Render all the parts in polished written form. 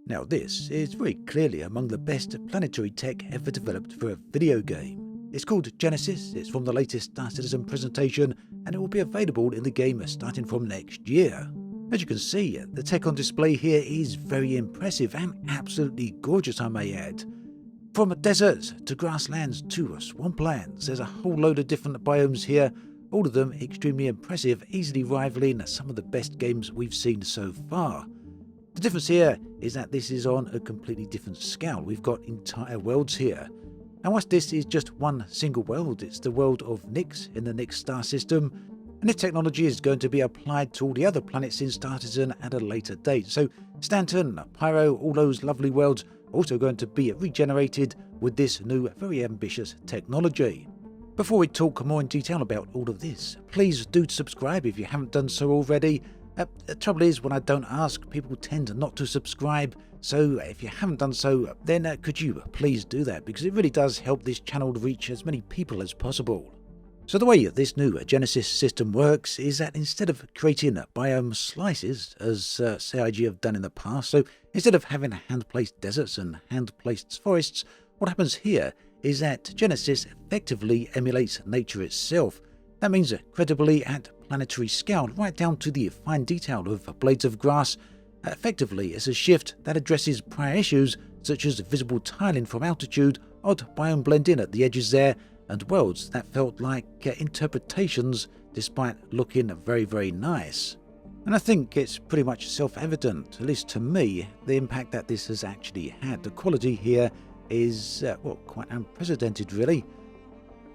Now this is very clearly among the best planetary tech ever developed for a video game. It's called Genesis, it's from the latest Star Citizen presentation, and it will be available in the game starting from next year. As you can see, the tech on display here is very impressive and absolutely gorgeous, I may add. From deserts to grasslands to swamplands, there's a whole load of different biomes here, all of them extremely impressive, easily rivaling some of the best games we've seen so far. The difference here is that this is on a completely different scale. We've got entire worlds here. And whilst this is just one single world, it's the world of Nyx in the Nyx star system, and this technology is going to be applied to all the other planets in Star Citizen at a later date. So Stanton, Pyro, all those lovely worlds are also going to be regenerated with this new, very ambitious technology. Before we talk more in detail about all of this, please do subscribe if you haven't done so already. The trouble is, when I don't ask, people tend not to subscribe, so if you haven't done so, then could you please do that, because it really does help this channel to reach as many people as possible. So the way this new Genesis system works is that instead of creating biome slices, as CIG have done in the past, so instead of having hand-placed deserts and hand-placed forests, what happens here is that Genesis effectively emulates nature itself. That means credibly at planetary scale, right down to the fine detail of blades of grass. Effectively, it's a shift that addresses prior issues such as visible tiling from altitude, odd biome blending at the edges there, and worlds that felt like interpretations despite looking very, very nice. And I think it's pretty much self-evident, at least to me, the impact that this has actually had. The quality here is, quite unprecedented really.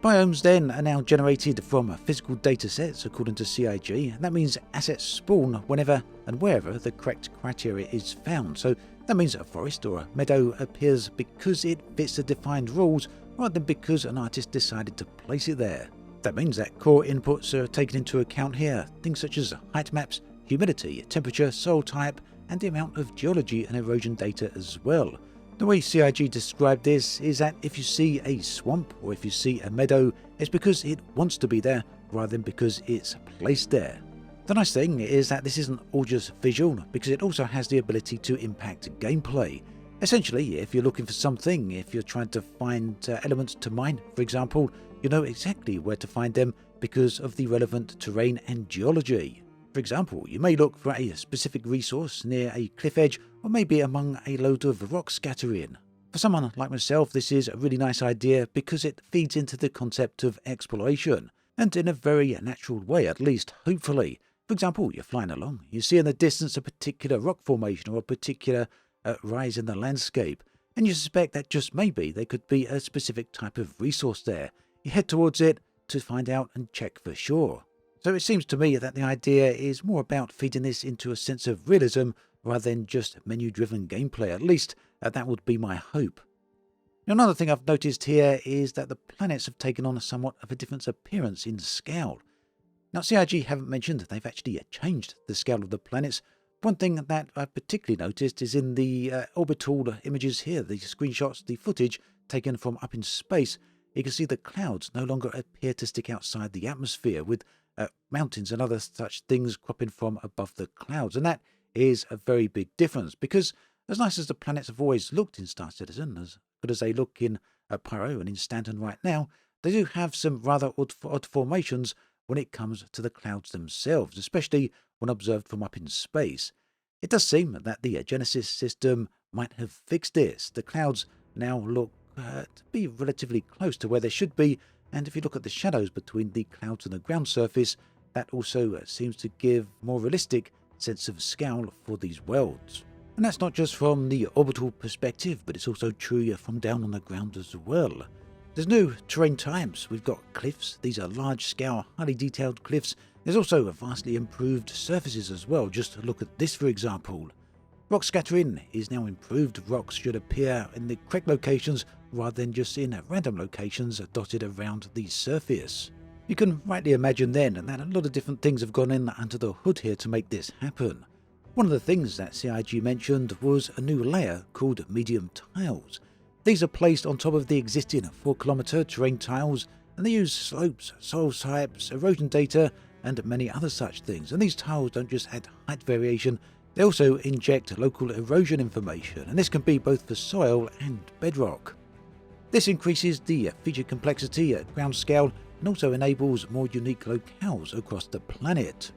Biomes then are now generated from physical datasets according to CIG, and that means assets spawn whenever and wherever the correct criteria is found. So that means a forest or a meadow appears because it fits the defined rules rather than because an artist decided to place it there. That means that core inputs are taken into account here, things such as height maps, humidity, temperature, soil type, and the amount of geology and erosion data as well. The way CIG described this is that if you see a swamp or if you see a meadow, it's because it wants to be there rather than because it's placed there. The nice thing is that this isn't all just visual, because it also has the ability to impact gameplay. Essentially, if you're looking for something, if you're trying to find elements to mine, for example, you know exactly where to find them because of the relevant terrain and geology. For example, you may look for a specific resource near a cliff edge or maybe among a load of rock scattering. For someone like myself, this is a really nice idea because it feeds into the concept of exploration, and in a very natural way, at least hopefully. For example, you're flying along, you see in the distance a particular rock formation or a particular rise in the landscape, and you suspect that just maybe there could be a specific type of resource there. You head towards it to find out and check for sure. So it seems to me that the idea is more about feeding this into a sense of realism rather than just menu-driven gameplay. At least that would be my hope. Now, another thing I've noticed here is that the planets have taken on somewhat of a different appearance in scale. Now, CIG haven't mentioned that they've actually changed the scale of the planets. One thing that I've particularly noticed is in the orbital images here, the screenshots, the footage taken from up in space. You can see the clouds no longer appear to stick outside the atmosphere, with mountains and other such things cropping from above the clouds. And that is a very big difference, because as nice as the planets have always looked in Star Citizen, as good as they look in Pyro and in Stanton right now, they do have some rather odd formations when it comes to the clouds themselves, especially when observed from up in space. It does seem that the Genesis system might have fixed this. The clouds now look to be relatively close to where they should be, and if you look at the shadows between the clouds and the ground surface, that also seems to give more realistic sense of scale for these worlds. And that's not just from the orbital perspective, but it's also true from down on the ground as well. There's new terrain types. We've got cliffs. These are large-scale, highly detailed cliffs. There's also vastly improved surfaces as well. Just look at this, for example. Rock scattering is now improved. Rocks should appear in the correct locations rather than just in random locations dotted around the surface. You can rightly imagine then that a lot of different things have gone in under the hood here to make this happen. One of the things that CIG mentioned was a new layer called medium tiles. These are placed on top of the existing 4-kilometer terrain tiles, and they use slopes, soil types, erosion data, and many other such things. And these tiles don't just add height variation, They also inject local erosion information, and this can be both for soil and bedrock. This increases the feature complexity at ground scale and also enables more unique locales across the planet.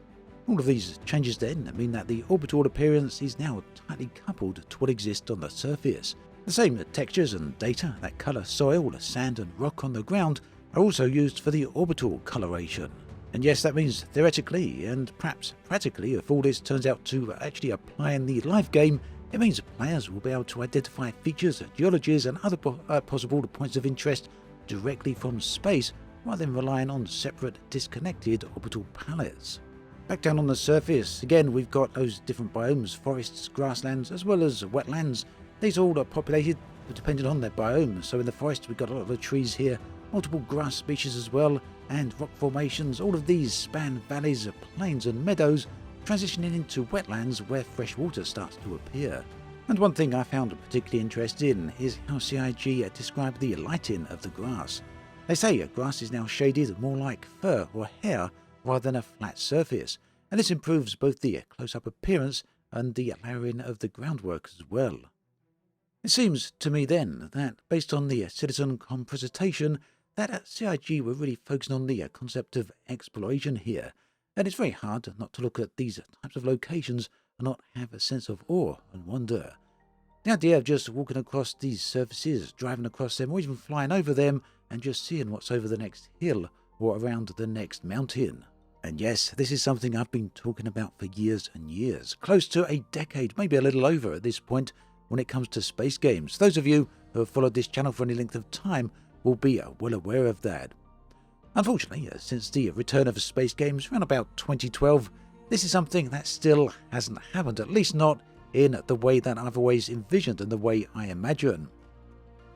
All of these changes then mean that the orbital appearance is now tightly coupled to what exists on the surface. The same textures and data that colour soil, sand and rock on the ground are also used for the orbital coloration. And yes, that means theoretically and perhaps practically, if all this turns out to actually apply in the live game, it means players will be able to identify features, geologies and other possible points of interest directly from space rather than relying on separate disconnected orbital palettes. Back down on the surface, again we've got those different biomes, forests, grasslands as well as wetlands. These all are populated depending on their biome. So in the forest we've got a lot of trees here, multiple grass species as well, and rock formations. All of these span valleys, plains and meadows, transitioning into wetlands where fresh water starts to appear. And one thing I found particularly interesting is how CIG described the lighting of the grass. They say grass is now shaded more like fur or hair rather than a flat surface, and this improves both the close-up appearance and the layering of the groundwork as well. It seems to me then that, based on the Citizencon presentation, that CIG were really focusing on the concept of exploration here, and it's very hard not to look at these types of locations and not have a sense of awe and wonder. The idea of just walking across these surfaces, driving across them, or even flying over them, and just seeing what's over the next hill or around the next mountain. And yes, this is something I've been talking about for years and years, close to a decade, maybe a little over at this point, when it comes to space games. Those of you who have followed this channel for any length of time will be well aware of that. Unfortunately, since the return of space games around about 2012, this is something that still hasn't happened, at least not in the way that I've always envisioned and the way I imagine.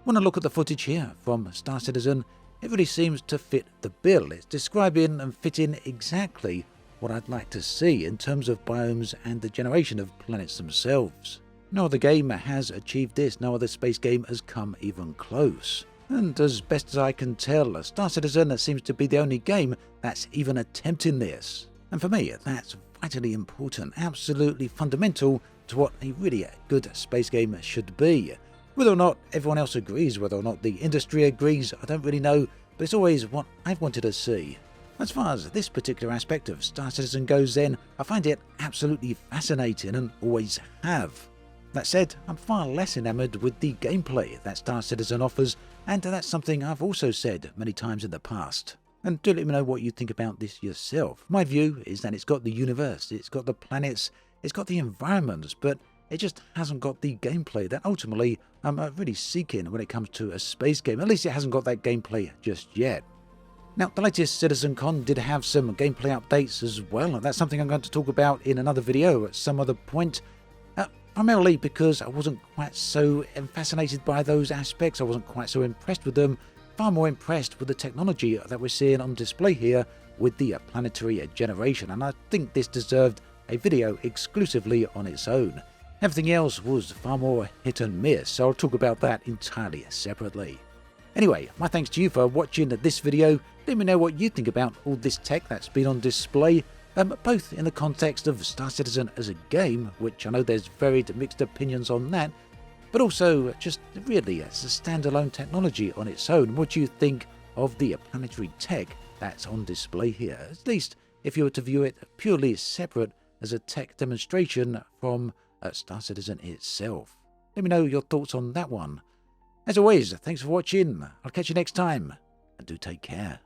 When I look at the footage here from Star Citizen, it really seems to fit the bill. It's describing and fitting exactly what I'd like to see in terms of biomes and the generation of planets themselves. No other game has achieved this, no other space game has come even close. And as best as I can tell, Star Citizen seems to be the only game that's even attempting this. And for me, that's vitally important, absolutely fundamental to what a really good space game should be. Whether or not everyone else agrees, whether or not the industry agrees, I don't really know, but it's always what I've wanted to see. As far as this particular aspect of Star Citizen goes then, I find it absolutely fascinating and always have. That said, I'm far less enamoured with the gameplay that Star Citizen offers, and that's something I've also said many times in the past. And do let me know what you think about this yourself. My view is that it's got the universe, it's got the planets, it's got the environments, but it just hasn't got the gameplay that ultimately I'm really seeking when it comes to a space game. At least it hasn't got that gameplay just yet. Now, the latest Citizencon did have some gameplay updates as well, and that's something I'm going to talk about in another video at some other point. Primarily because I wasn't quite so fascinated by those aspects, I wasn't quite so impressed with them, far more impressed with the technology that we're seeing on display here with the planetary generation, and I think this deserved a video exclusively on its own. Everything else was far more hit and miss, so I'll talk about that entirely separately. Anyway, my thanks to you for watching this video. Let me know what you think about all this tech that's been on display, both in the context of Star Citizen as a game, which I know there's varied mixed opinions on that, but also just really as a standalone technology on its own. What do you think of the planetary tech that's on display here? At least if you were to view it purely separate as a tech demonstration from Star Citizen itself. Let me know your thoughts on that one. As always, thanks for watching. I'll catch you next time, and do take care.